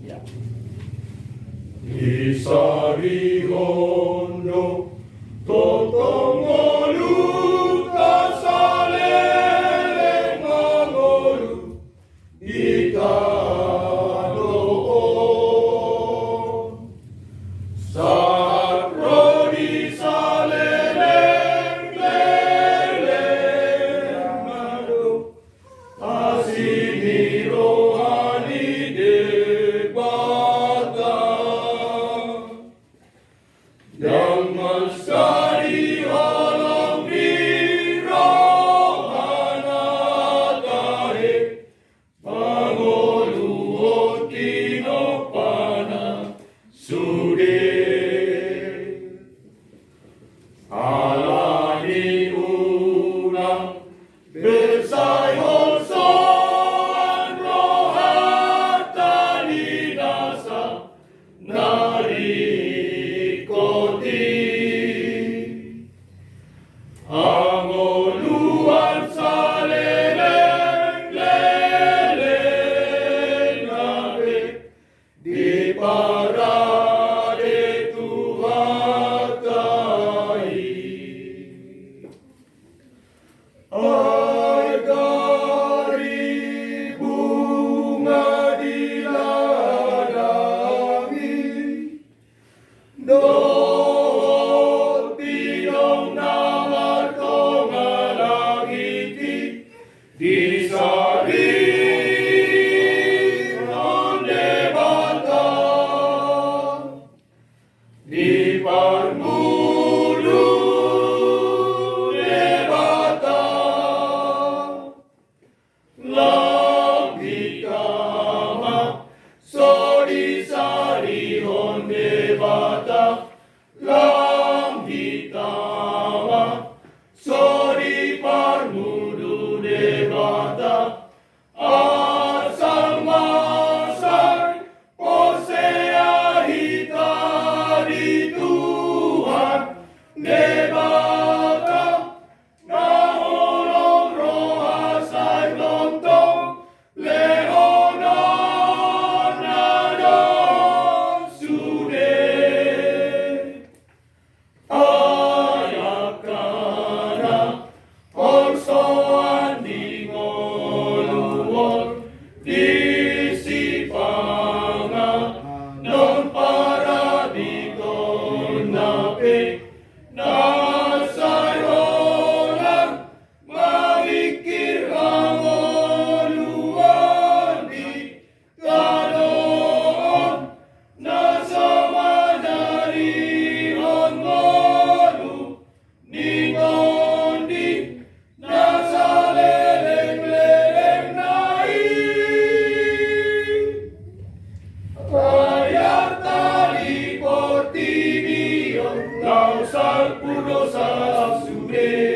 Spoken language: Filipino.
Ya. Isarihondo totongolu kasalele mangolu itadoon sakroni saleleng leleng madu asini rohani debata yang masari alam birohana tahe pangoluot kinopana sude alani ulang bersayol soan rohatani nasa narikoti angoluan saleleng leleng nabe di parade tuhatai ay dari bunga diladangi dohot pinong namatong alangiti di sari onde bata di parmulu de bata langit kama sori sari onde bata langit kama sori parmulu de bata asal masar posea hitari Tuhan de bata nahulong rohasay lontong leonon na dong sude ayakana orsoan di ngoluon di sipanga non parabigon nape nasayolang mamikir ang ngoluon di kanoon nasa manarihon ngolu ningondi nasa leleng-leleng nai ayar tali portibio lausal puno sa sude